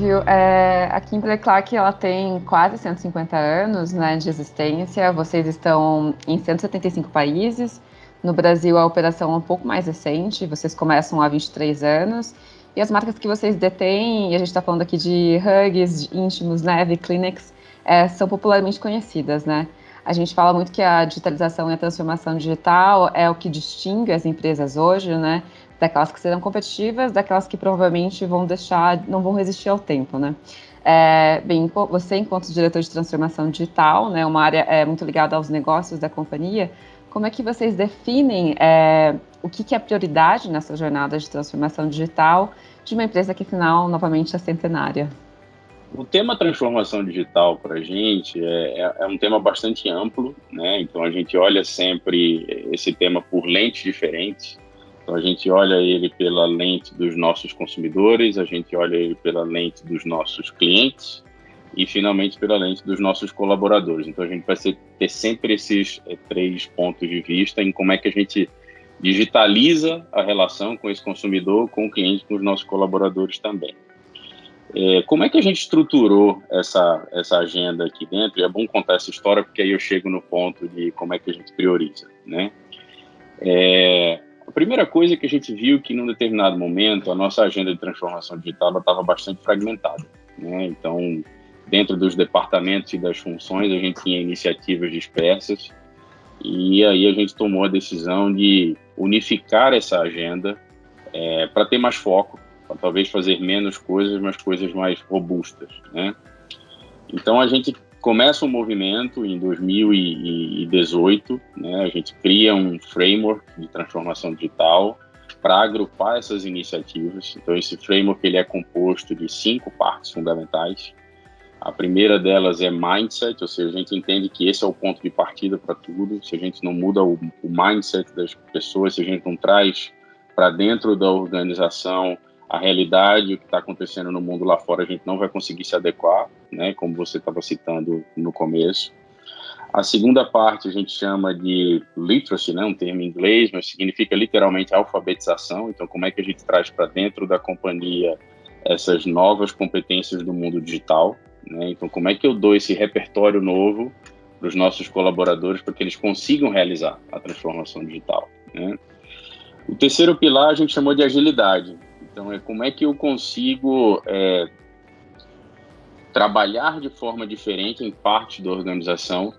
Flávio. A Kimberly-Clark ela tem quase 150 anos, né, de existência. Vocês estão em 175 países. No Brasil, a operação é um pouco mais recente. Vocês começam há 23 anos. E as marcas que vocês detêm, e a gente está falando aqui de Huggies, de Íntimos, Neve, Kleenex, são popularmente conhecidas, né? A gente fala muito que a digitalização e a transformação digital é o que distingue as empresas hoje, né? Daquelas que serão competitivas, daquelas que provavelmente não vão resistir ao tempo, né? Bem, você, enquanto diretor de transformação digital, né, uma área muito ligada aos negócios da companhia, como é que vocês definem o que é prioridade nessa jornada de transformação digital de uma empresa que, afinal, novamente é centenária? O tema transformação digital para a gente é um tema bastante amplo, né? Então a gente olha sempre esse tema por lentes diferentes. Então a gente olha ele pela lente dos nossos consumidores, a gente olha ele pela lente dos nossos clientes e finalmente pela lente dos nossos colaboradores. Então a gente vai ter sempre esses três pontos de vista em como é que a gente digitaliza a relação com esse consumidor, com o cliente, com os nossos colaboradores também. Como é que a gente estruturou essa agenda aqui dentro? E é bom contar essa história, porque aí eu chego no ponto de como é que a gente prioriza, né? A primeira coisa que a gente viu que, num determinado momento, a nossa agenda de transformação digital estava bastante fragmentada, né? Então, dentro dos departamentos e das funções, a gente tinha iniciativas dispersas, e aí a gente tomou a decisão de unificar essa agenda para ter mais foco, para talvez fazer menos coisas, mas coisas mais robustas, né? Então a gente começa um movimento em 2018, né? A gente cria um framework de transformação digital para agrupar essas iniciativas. Então esse framework ele é composto de 5 partes fundamentais. A primeira delas é mindset, ou seja, a gente entende que esse é o ponto de partida para tudo. Se a gente não muda o mindset das pessoas, se a gente não traz para dentro da organização a realidade, o que está acontecendo no mundo lá fora, a gente não vai conseguir se adequar, né, como você estava citando no começo. A segunda parte a gente chama de literacy, né, um termo em inglês, mas significa literalmente alfabetização. Então, como é que a gente traz para dentro da companhia essas novas competências do mundo digital, né? Então, como é que eu dou esse repertório novo para os nossos colaboradores para que eles consigam realizar a transformação digital, né? O terceiro pilar a gente chamou de agilidade. Então, como é que eu consigo trabalhar de forma diferente em parte da organização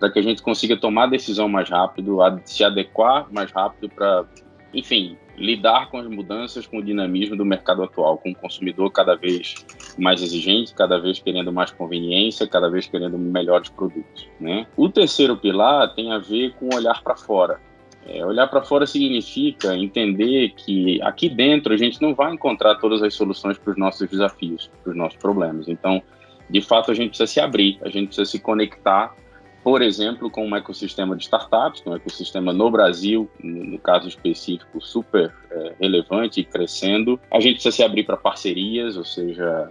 para que a gente consiga tomar decisão mais rápido, se adequar mais rápido para, enfim, lidar com as mudanças, com o dinamismo do mercado atual, com o consumidor cada vez mais exigente, cada vez querendo mais conveniência, cada vez querendo melhores produtos, né? O terceiro pilar tem a ver com olhar para fora. Olhar para fora significa entender que aqui dentro a gente não vai encontrar todas as soluções para os nossos desafios, para os nossos problemas. Então, de fato, a gente precisa se abrir, a gente precisa se conectar, por exemplo, com um ecossistema de startups, um ecossistema no Brasil, no caso específico, super relevante e crescendo. A gente precisa se abrir para parcerias, ou seja,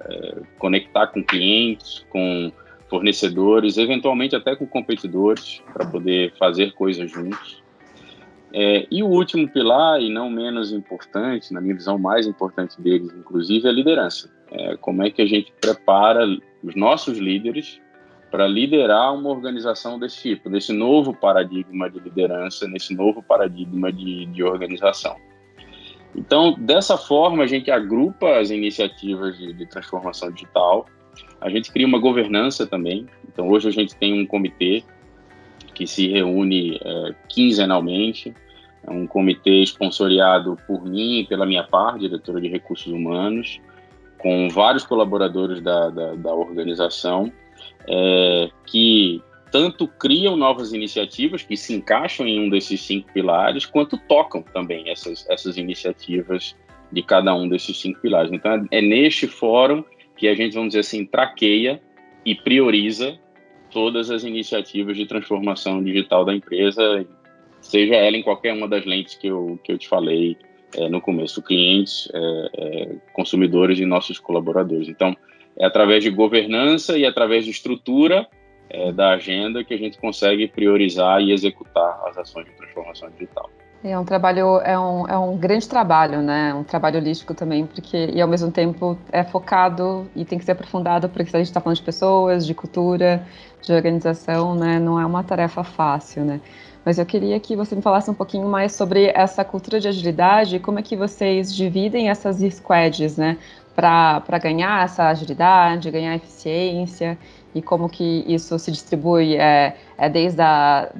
conectar com clientes, com fornecedores, eventualmente até com competidores, para poder fazer coisas juntos. E o último pilar, e não menos importante, na minha visão mais importante deles, inclusive, é a liderança. Como é que a gente prepara os nossos líderes para liderar uma organização desse tipo, desse novo paradigma de liderança, nesse novo paradigma de organização. Então, dessa forma, a gente agrupa as iniciativas de transformação digital, a gente cria uma governança também. Então, hoje a gente tem um comitê que se reúne quinzenalmente, é um comitê esponsoreado por mim e pela minha parte, diretora de recursos humanos, com vários colaboradores da organização, que tanto criam novas iniciativas que se encaixam em um desses 5 pilares, quanto tocam também essas iniciativas de cada um desses 5 pilares. Então, é neste fórum que a gente, vamos dizer assim, traqueia e prioriza todas as iniciativas de transformação digital da empresa, seja ela em qualquer uma das lentes que eu te falei no começo, clientes, consumidores e nossos colaboradores. Então, é através de governança e através de estrutura da agenda que a gente consegue priorizar e executar as ações de transformação digital. É um trabalho, é um grande trabalho, né? Um trabalho holístico também, porque, e ao mesmo tempo é focado e tem que ser aprofundado, porque a gente está falando de pessoas, de cultura, de organização, né? Não é uma tarefa fácil, né? Mas eu queria que você me falasse um pouquinho mais sobre essa cultura de agilidade e como é que vocês dividem essas squads, né? Para ganhar essa agilidade, ganhar eficiência e como que isso se distribui, desde a,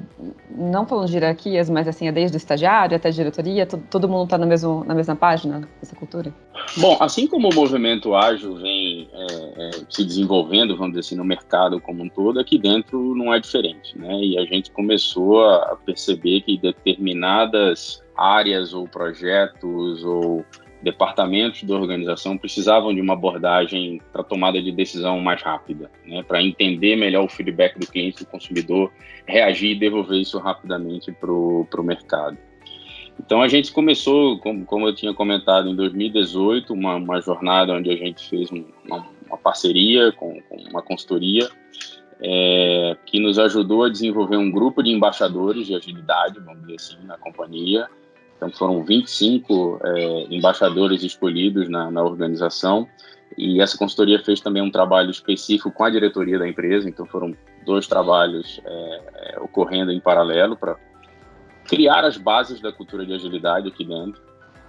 não falando de hierarquias, mas assim, é desde o estagiário até a diretoria, todo mundo está na mesma página dessa cultura? Bom, assim como o movimento ágil vem se desenvolvendo, vamos dizer assim, no mercado como um todo, aqui dentro não é diferente, né? E a gente começou a perceber que determinadas áreas ou projetos ou departamentos da organização precisavam de uma abordagem para tomada de decisão mais rápida, né? Para entender melhor o feedback do cliente, do consumidor, reagir e devolver isso rapidamente para o mercado. Então a gente começou, como eu tinha comentado, em 2018, uma jornada onde a gente fez uma parceria com uma consultoria que nos ajudou a desenvolver um grupo de embaixadores de agilidade, vamos dizer assim, na companhia. Então foram 25 embaixadores escolhidos na organização, e essa consultoria fez também um trabalho específico com a diretoria da empresa, então foram 2 trabalhos ocorrendo em paralelo para criar as bases da cultura de agilidade aqui dentro.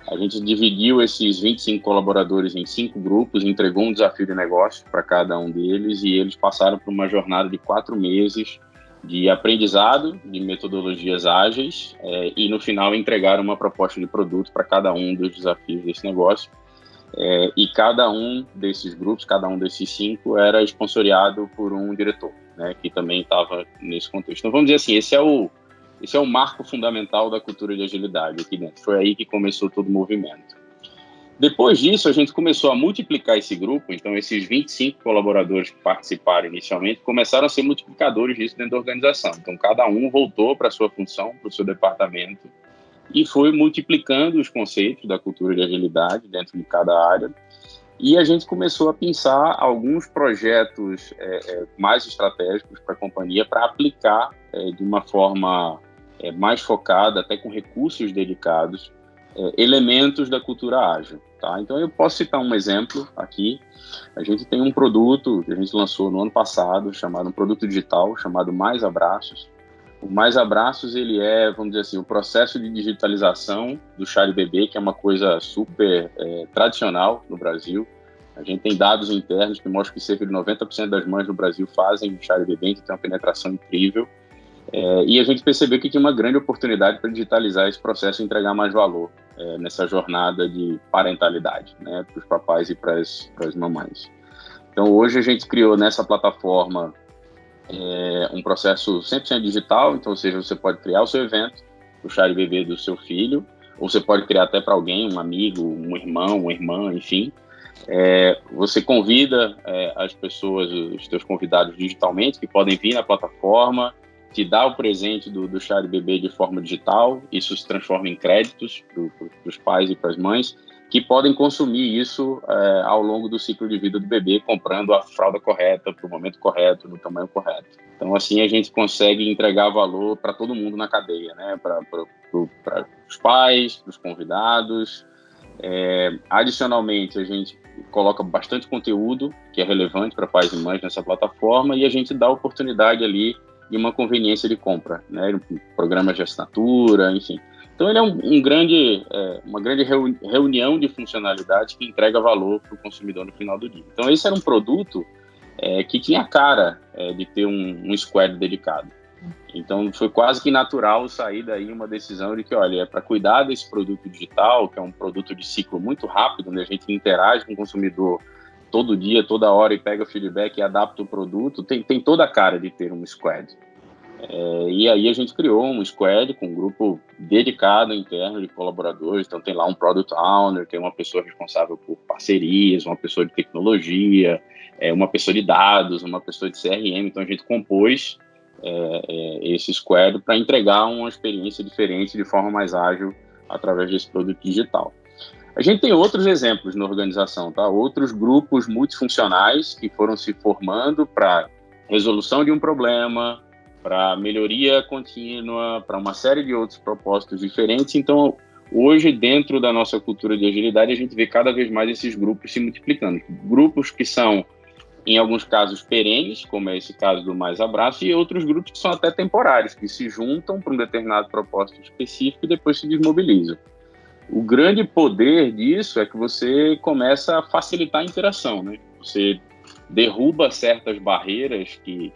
A gente dividiu esses 25 colaboradores em 5 grupos, entregou um desafio de negócio para cada um deles, e eles passaram por uma jornada de 4 meses de aprendizado de metodologias ágeis e no final entregaram uma proposta de produto para cada um dos desafios desse negócio. E cada um desses grupos, cada um desses 5 era sponsoriado por um diretor, né, que também estava nesse contexto. Então vamos dizer assim, esse é o marco fundamental da cultura de agilidade aqui dentro. Foi aí que começou todo o movimento. Depois disso, a gente começou a multiplicar esse grupo. Então, esses 25 colaboradores que participaram inicialmente começaram a ser multiplicadores disso dentro da organização. Então, cada um voltou para a sua função, para o seu departamento, e foi multiplicando os conceitos da cultura de agilidade dentro de cada área. E a gente começou a pensar alguns projetos mais estratégicos para a companhia para aplicar de uma forma mais focada, até com recursos dedicados, elementos da cultura ágil. Tá? Então, eu posso citar um exemplo aqui. A gente tem um produto que a gente lançou no ano passado, um produto digital, chamado Mais Abraços. O Mais Abraços, ele vamos dizer assim, o processo de digitalização do chá de bebê, que é uma coisa super tradicional no Brasil. A gente tem dados internos que mostram que cerca de 90% das mães no Brasil fazem chá de bebê, que tem uma penetração incrível. E a gente percebeu que tinha uma grande oportunidade para digitalizar esse processo e entregar mais valor nessa jornada de parentalidade, né, para os papais e para as mamães. Então, hoje a gente criou nessa plataforma um processo 100% digital, então, ou seja, você pode criar o seu evento, o chá de bebê do seu filho, ou você pode criar até para alguém, um amigo, um irmão, uma irmã, enfim. Você convida as pessoas, os seus convidados digitalmente, que podem vir na plataforma, te dá o presente do chá de bebê de forma digital, isso se transforma em créditos para os pais e para as mães, que podem consumir isso ao longo do ciclo de vida do bebê, comprando a fralda correta, para o momento correto, no tamanho correto. Então, assim, a gente consegue entregar valor para todo mundo na cadeia, né? Para os pais, para os convidados. Adicionalmente, a gente coloca bastante conteúdo que é relevante para pais e mães nessa plataforma, e a gente dá oportunidade ali de uma conveniência de compra, né? Programas de assinatura, enfim. Então, ele é uma grande reunião de funcionalidades que entrega valor para o consumidor no final do dia. Então, esse era um produto que tinha a cara de ter um squad dedicado. Então, foi quase que natural sair daí uma decisão de que, olha, para cuidar desse produto digital, que é um produto de ciclo muito rápido, onde a gente interage com o consumidor todo dia, toda hora, e pega o feedback e adapta o produto, tem toda a cara de ter um squad. E aí a gente criou um squad com um grupo dedicado interno de colaboradores. Então tem lá um Product Owner, tem uma pessoa responsável por parcerias, uma pessoa de tecnologia, uma pessoa de dados, uma pessoa de CRM. Então a gente compôs esse squad para entregar uma experiência diferente de forma mais ágil através desse produto digital. A gente tem outros exemplos na organização, tá? Outros grupos multifuncionais que foram se formando para resolução de um problema, para melhoria contínua, para uma série de outros propósitos diferentes. Então, hoje, dentro da nossa cultura de agilidade, a gente vê cada vez mais esses grupos se multiplicando. Grupos que são, em alguns casos, perenes, como é esse caso do Mais Abraço, e outros grupos que são até temporários, que se juntam para um determinado propósito específico e depois se desmobilizam. O grande poder disso é que você começa a facilitar a interação, né? Você derruba certas barreiras que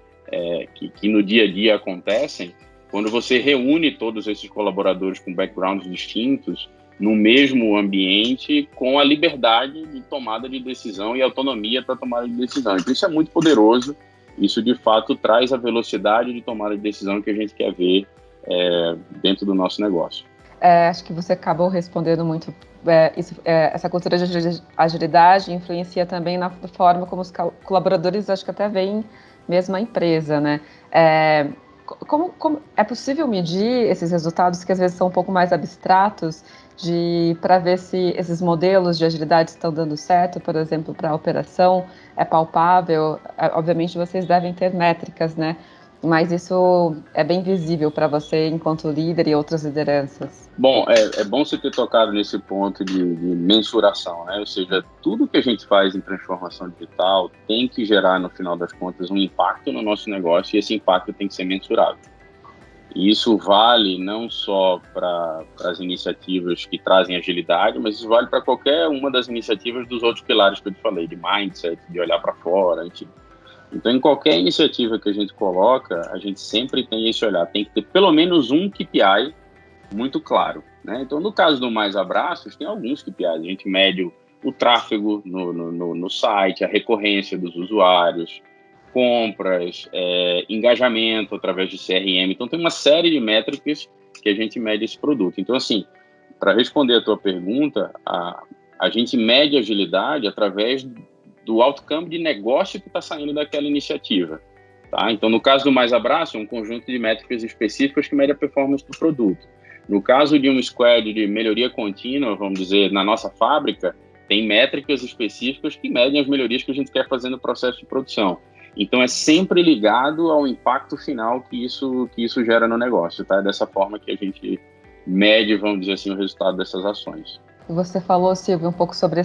no dia a dia acontecem quando você reúne todos esses colaboradores com backgrounds distintos no mesmo ambiente, com a liberdade de tomada de decisão e autonomia para tomada de decisão. Então, isso é muito poderoso. Isso, de fato, traz a velocidade de tomada de decisão que a gente quer ver dentro do nosso negócio. Acho que você acabou respondendo muito. Essa cultura de agilidade influencia também na forma como os colaboradores, acho que até veem mesmo a empresa, né? Como é possível medir esses resultados que às vezes são um pouco mais abstratos para ver se esses modelos de agilidade estão dando certo, por exemplo, para a operação, é palpável? Obviamente vocês devem ter métricas, né? Mas isso é bem visível para você enquanto líder e outras lideranças. Bom, é bom você ter tocado nesse ponto de mensuração, né? Ou seja, tudo que a gente faz em transformação digital tem que gerar, no final das contas, um impacto no nosso negócio, e esse impacto tem que ser mensurável. E isso vale não só para as iniciativas que trazem agilidade, mas isso vale para qualquer uma das iniciativas dos outros pilares que eu te falei, de mindset, de olhar para fora, enfim. Então, em qualquer iniciativa que a gente coloca, a gente sempre tem esse olhar, tem que ter pelo menos um KPI muito claro, né? Então, no caso do Mais Abraços, tem alguns KPIs. A gente mede o tráfego no site, a recorrência dos usuários, compras, engajamento através de CRM. Então, tem uma série de métricas que a gente mede esse produto. Então, assim, para responder a tua pergunta, a gente mede a agilidade através do outcome de negócio que está saindo daquela iniciativa. Tá? Então, no caso do Mais Abraço, é um conjunto de métricas específicas que mede a performance do produto. No caso de um squad de melhoria contínua, vamos dizer, na nossa fábrica, tem métricas específicas que medem as melhorias que a gente quer fazer no processo de produção. Então, é sempre ligado ao impacto final que isso gera no negócio. Tá? É dessa forma que a gente mede, vamos dizer assim, o resultado dessas ações. Você falou, Silvio, um pouco sobre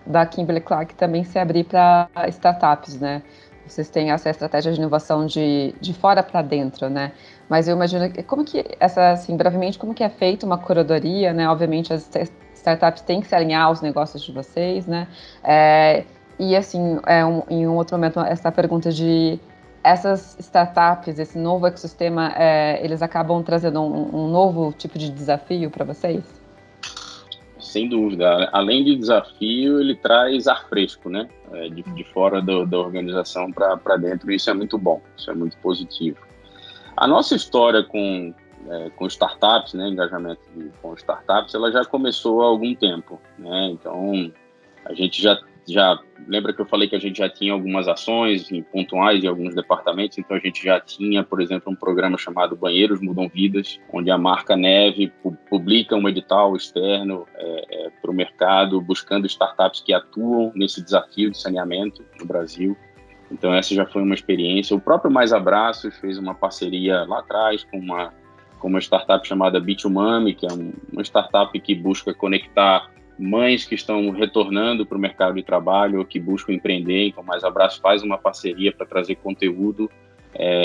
da Kimberly-Clark também se abrir para startups, né? Vocês têm essa estratégia de inovação de fora para dentro, né? Mas eu imagino, brevemente, como que é feita uma curadoria, né? Obviamente, as startups têm que se alinhar aos negócios de vocês, né? E, assim, em um outro momento, essa pergunta de essas startups, esse novo ecossistema, eles acabam trazendo um novo tipo de desafio para vocês? Sem dúvida. Além de desafio, ele traz ar fresco, né? De fora da organização para dentro. Isso é muito bom, isso é muito positivo. A nossa história com startups, né? Engajamento com startups, ela já começou há algum tempo, né? Então, a gente já lembra que eu falei que a gente já tinha algumas ações pontuais em alguns departamentos. Então a gente já tinha, por exemplo, um programa chamado Banheiros Mudam Vidas, onde a marca Neve publica um edital externo para o mercado, buscando startups que atuam nesse desafio de saneamento no Brasil. Então essa já foi uma experiência. O próprio Mais Abraços fez uma parceria lá atrás com uma startup chamada Bitumami, que é uma startup que busca conectar mães que estão retornando para o mercado de trabalho ou que buscam empreender. Então, Mais Abraço faz uma parceria para trazer conteúdo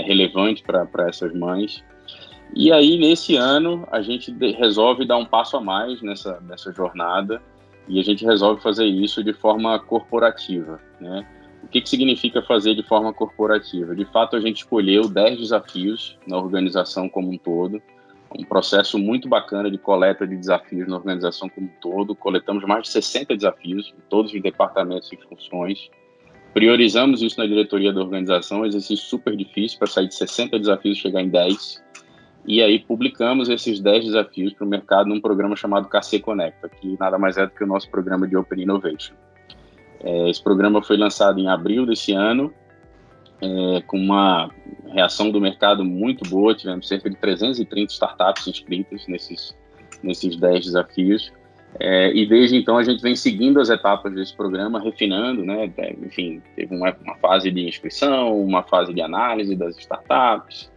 relevante para essas mães. E aí, nesse ano, a gente resolve dar um passo a mais nessa jornada e a gente resolve fazer isso de forma corporativa, né? O que significa fazer de forma corporativa? De fato, a gente escolheu 10 desafios na organização como um todo, um processo muito bacana de coleta de desafios na organização como um todo. Coletamos mais de 60 desafios em todos os departamentos e funções. Priorizamos isso na diretoria da organização, um exercício super difícil para sair de 60 desafios e chegar em 10. E aí publicamos esses 10 desafios para o mercado num programa chamado KC Conecta, que nada mais é do que o nosso programa de Open Innovation. Esse programa foi lançado em abril desse ano, com uma reação do mercado muito boa. Tivemos cerca de 330 startups inscritas nesses 10 desafios. E desde então a gente vem seguindo as etapas desse programa, refinando, né? Enfim, teve uma fase de inscrição, uma fase de análise das startups,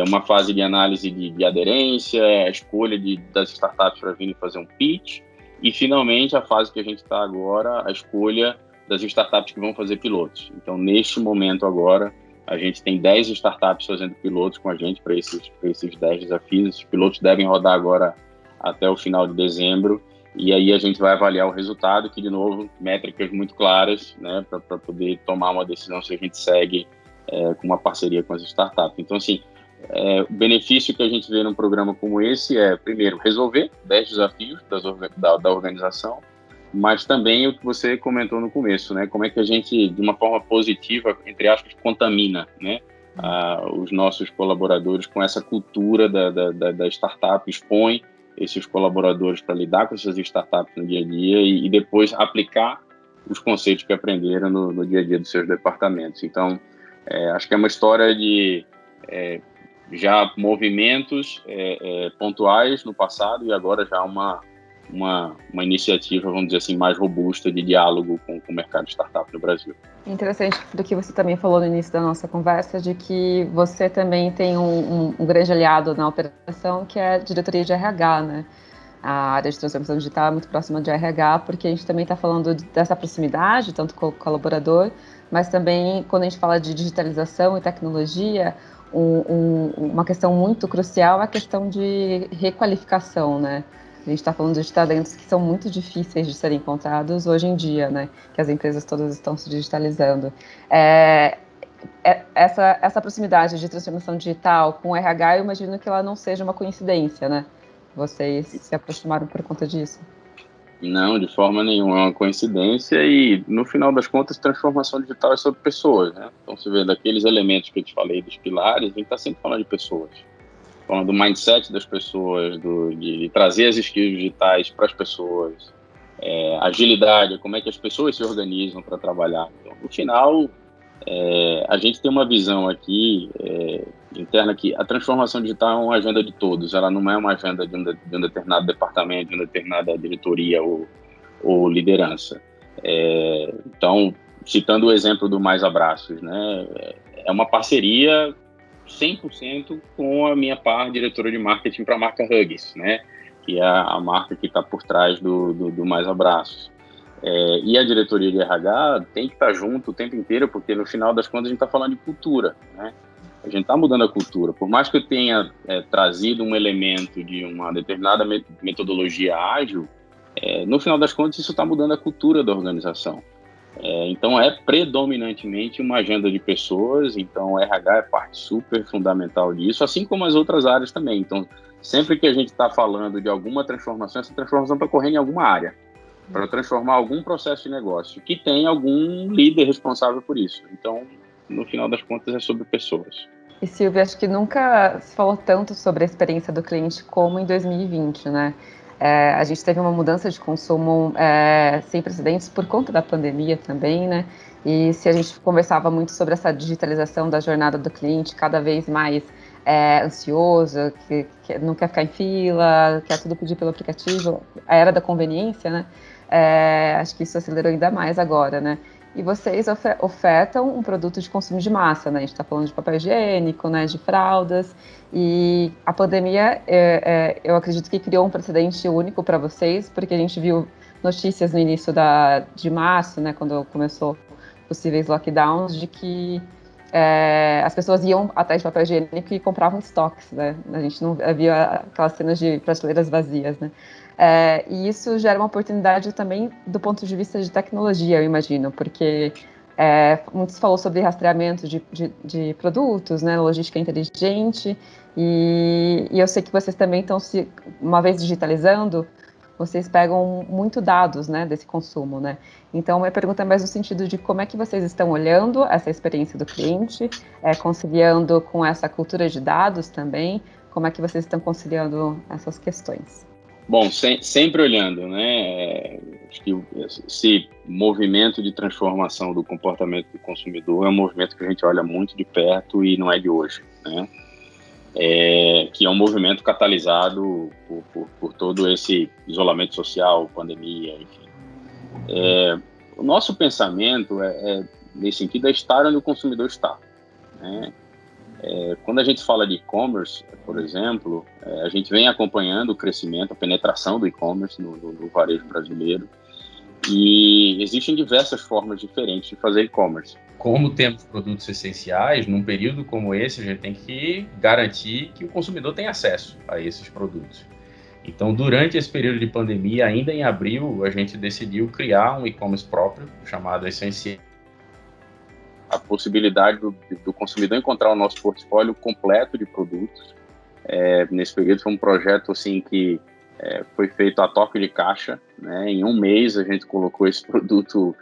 uma fase de análise de aderência, a escolha das startups para virem fazer um pitch, e finalmente a fase que a gente está agora, a escolha das startups que vão fazer pilotos. Então, neste momento agora, a gente tem 10 startups fazendo pilotos com a gente para esses 10 desafios. Os pilotos devem rodar agora até o final de dezembro, e aí a gente vai avaliar o resultado, que, de novo, métricas muito claras, né, para poder tomar uma decisão se a gente segue com uma parceria com as startups. Então, assim, o benefício que a gente vê num programa como esse é, primeiro, resolver 10 desafios da organização, mas também o que você comentou no começo, né? Como é que a gente, de uma forma positiva, entre aspas, contamina, né, os nossos colaboradores com essa cultura da startup, expõe esses colaboradores para lidar com essas startups no dia a dia e depois aplicar os conceitos que aprenderam no dia a dia dos seus departamentos. Então, acho que é uma história de já movimentos pontuais no passado e agora já uma iniciativa, vamos dizer assim, mais robusta de diálogo com o mercado de startup no Brasil. Interessante do que você também falou no início da nossa conversa, de que você também tem um grande aliado na operação, que é a diretoria de RH, né? A área de transformação digital é muito próxima de RH, porque a gente também está falando dessa proximidade, tanto com o colaborador, mas também, quando a gente fala de digitalização e tecnologia, uma questão muito crucial é a questão de requalificação, né? A gente está falando de talentos que são muito difíceis de serem encontrados hoje em dia, né? Que as empresas todas estão se digitalizando. Essa proximidade de transformação digital com o RH, eu imagino que ela não seja uma coincidência, né? Vocês se aproximaram por conta disso? Não, de forma nenhuma, é uma coincidência e, no final das contas, transformação digital é sobre pessoas, né? Então, você vê daqueles elementos que eu te falei, dos pilares, a gente está sempre falando de pessoas. Falando do mindset das pessoas, de trazer as skills digitais para as pessoas, agilidade, como é que as pessoas se organizam para trabalhar. Então, no final, a gente tem uma visão aqui interna que a transformação digital é uma agenda de todos, ela não é uma agenda de um determinado departamento, de uma determinada diretoria ou liderança. Então, citando o exemplo do Mais Abraços, né, é uma parceria 100% com a minha diretora de marketing para a marca Huggies, né, que é a marca que está por trás do Mais Abraços. E a diretoria de RH tem que estar junto o tempo inteiro, porque no final das contas a gente está falando de cultura, né? A gente está mudando a cultura. Por mais que eu tenha trazido um elemento de uma determinada metodologia ágil, no final das contas isso está mudando a cultura da organização. Então é predominantemente uma agenda de pessoas, então o RH é parte super fundamental disso, assim como as outras áreas também. Então, sempre que a gente está falando de alguma transformação, essa transformação está ocorrendo em alguma área, para transformar algum processo de negócio, que tem algum líder responsável por isso. Então, no final das contas, é sobre pessoas. E, Silvia, acho que nunca se falou tanto sobre a experiência do cliente como em 2020, né? A gente teve uma mudança de consumo sem precedentes por conta da pandemia também, né? E se a gente conversava muito sobre essa digitalização da jornada do cliente, cada vez mais ansioso, que não quer ficar em fila, quer tudo pedir pelo aplicativo, a era da conveniência, né? Acho que isso acelerou ainda mais agora, né? E vocês ofertam um produto de consumo de massa, né? A gente está falando de papel higiênico, né? De fraldas. E a pandemia, eu acredito que criou um precedente único para vocês, porque a gente viu notícias no início de março, né? Quando começou possíveis lockdowns, de que as pessoas iam atrás de papel higiênico e compravam estoques, né? A gente não via aquelas cenas de prateleiras vazias, né? E isso gera uma oportunidade também do ponto de vista de tecnologia, eu imagino, porque muito se falou sobre rastreamento de produtos, né, logística inteligente, e eu sei que vocês também estão, uma vez digitalizando, vocês pegam muito dados, né, desse consumo, né? Então, minha pergunta é mais no sentido de como é que vocês estão olhando essa experiência do cliente, conciliando com essa cultura de dados também, como é que vocês estão conciliando essas questões? Bom, sempre olhando, né? Acho que esse movimento de transformação do comportamento do consumidor é um movimento que a gente olha muito de perto e não é de hoje, né? Que é um movimento catalisado por todo esse isolamento social, pandemia, enfim. O nosso pensamento nesse sentido, é estar onde o consumidor está, né? Quando a gente fala de e-commerce, por exemplo, a gente vem acompanhando o crescimento, a penetração do e-commerce no varejo brasileiro, e existem diversas formas diferentes de fazer e-commerce. Como temos produtos essenciais, num período como esse, a gente tem que garantir que o consumidor tenha acesso a esses produtos. Então, durante esse período de pandemia, ainda em abril, a gente decidiu criar um e-commerce próprio, chamado Essencial. A possibilidade do consumidor encontrar o nosso portfólio completo de produtos. Nesse período foi um projeto assim, que foi feito a toque de caixa, né? Em um mês a gente colocou esse produto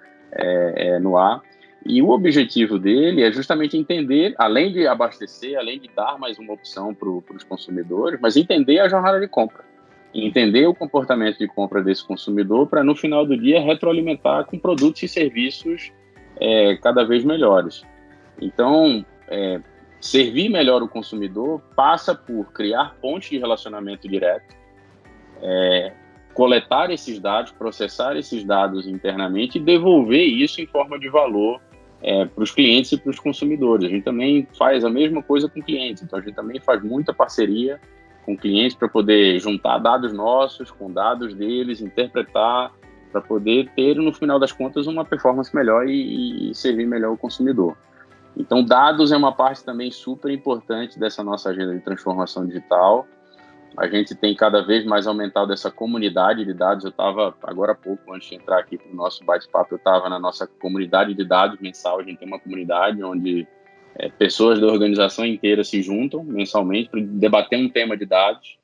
no ar. E o objetivo dele é justamente entender, além de abastecer, além de dar mais uma opção para os consumidores, mas entender a jornada de compra. Entender o comportamento de compra desse consumidor para, no final do dia, retroalimentar com produtos e serviços cada vez melhores. Então, servir melhor o consumidor passa por criar pontes de relacionamento direto, coletar esses dados, processar esses dados internamente e devolver isso em forma de valor para os clientes e para os consumidores. A gente também faz a mesma coisa com clientes, então a gente também faz muita parceria com clientes para poder juntar dados nossos com dados deles, interpretar, para poder ter, no final das contas, uma performance melhor e servir melhor o consumidor. Então, dados é uma parte também super importante dessa nossa agenda de transformação digital. A gente tem cada vez mais aumentado essa comunidade de dados. Eu estava, agora há pouco, antes de entrar aqui para o nosso bate-papo, eu estava na nossa comunidade de dados mensal. A gente tem uma comunidade onde pessoas da organização inteira se juntam mensalmente para debater um tema de dados.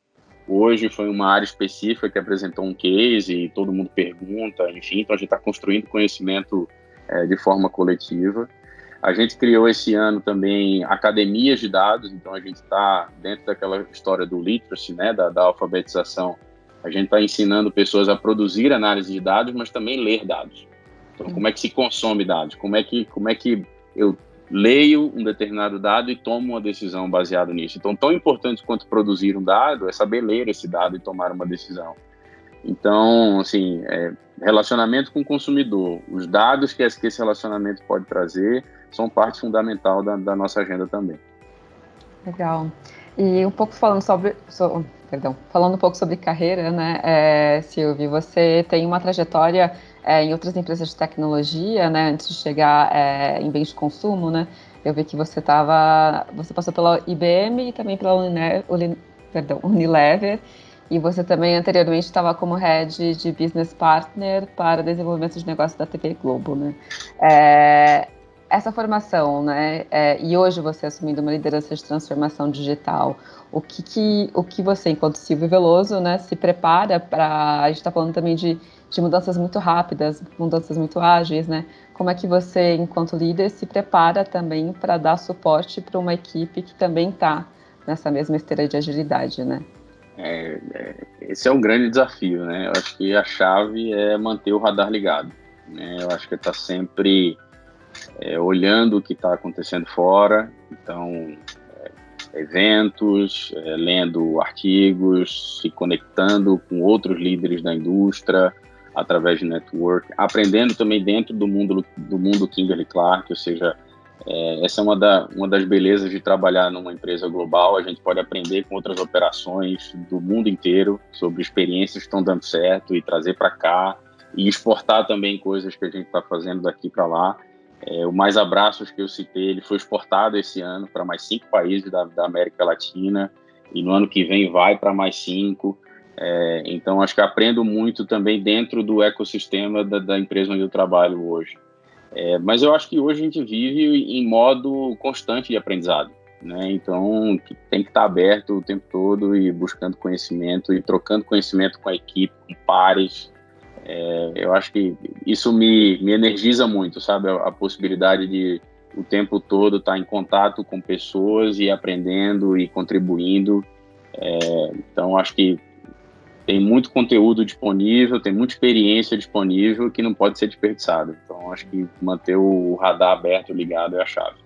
Hoje foi uma área específica que apresentou um case e todo mundo pergunta, enfim, então a gente está construindo conhecimento de forma coletiva. A gente criou esse ano também academias de dados, então a gente está dentro daquela história do literacy, né, da alfabetização. A gente está ensinando pessoas a produzir análise de dados, mas também ler dados. Então, como é que se consome dados? Como é que eu leio um determinado dado e tomo uma decisão baseada nisso? Então, tão importante quanto produzir um dado é saber ler esse dado e tomar uma decisão. Então, assim, relacionamento com o consumidor, os dados que esse relacionamento pode trazer são parte fundamental da nossa agenda também. Legal. E um pouco falando um pouco sobre carreira, né, Silvio, você tem uma trajetória em outras empresas de tecnologia, né, antes de chegar em bens de consumo, né? Eu vi que você passou pela IBM e também pela Unilever, e você também anteriormente estava como Head de Business Partner para desenvolvimento de negócios da TV Globo, né? Essa formação, né, e hoje você assumindo uma liderança de transformação digital, o que você, enquanto Silvio Veloso, né, se prepara para... A gente está falando também de mudanças muito rápidas, mudanças muito ágeis, né? Como é que você, enquanto líder, se prepara também para dar suporte para uma equipe que também está nessa mesma esteira de agilidade, né? Esse é um grande desafio, né? Eu acho que a chave é manter o radar ligado, né? Eu acho que está sempre olhando o que está acontecendo fora, então eventos, lendo artigos, se conectando com outros líderes da indústria através de network, aprendendo também dentro do mundo Kimberly-Clark, ou seja, essa é uma das belezas de trabalhar numa empresa global. A gente pode aprender com outras operações do mundo inteiro sobre experiências que estão dando certo e trazer para cá e exportar também coisas que a gente está fazendo daqui para lá. O Mais Abraços que eu citei, ele foi exportado esse ano para mais 5 países da América Latina e no ano que vem vai para mais 5. Então, acho que aprendo muito também dentro do ecossistema da empresa onde eu trabalho hoje. Mas eu acho que hoje a gente vive em modo constante de aprendizado, né? Então, tem que estar aberto o tempo todo e buscando conhecimento e trocando conhecimento com a equipe, com pares. Eu acho que isso me energiza muito, sabe? A possibilidade de o tempo todo estar em contato com pessoas e aprendendo e contribuindo. Então, acho que tem muito conteúdo disponível, tem muita experiência disponível que não pode ser desperdiçada. Então, acho que manter o radar aberto, ligado, é a chave.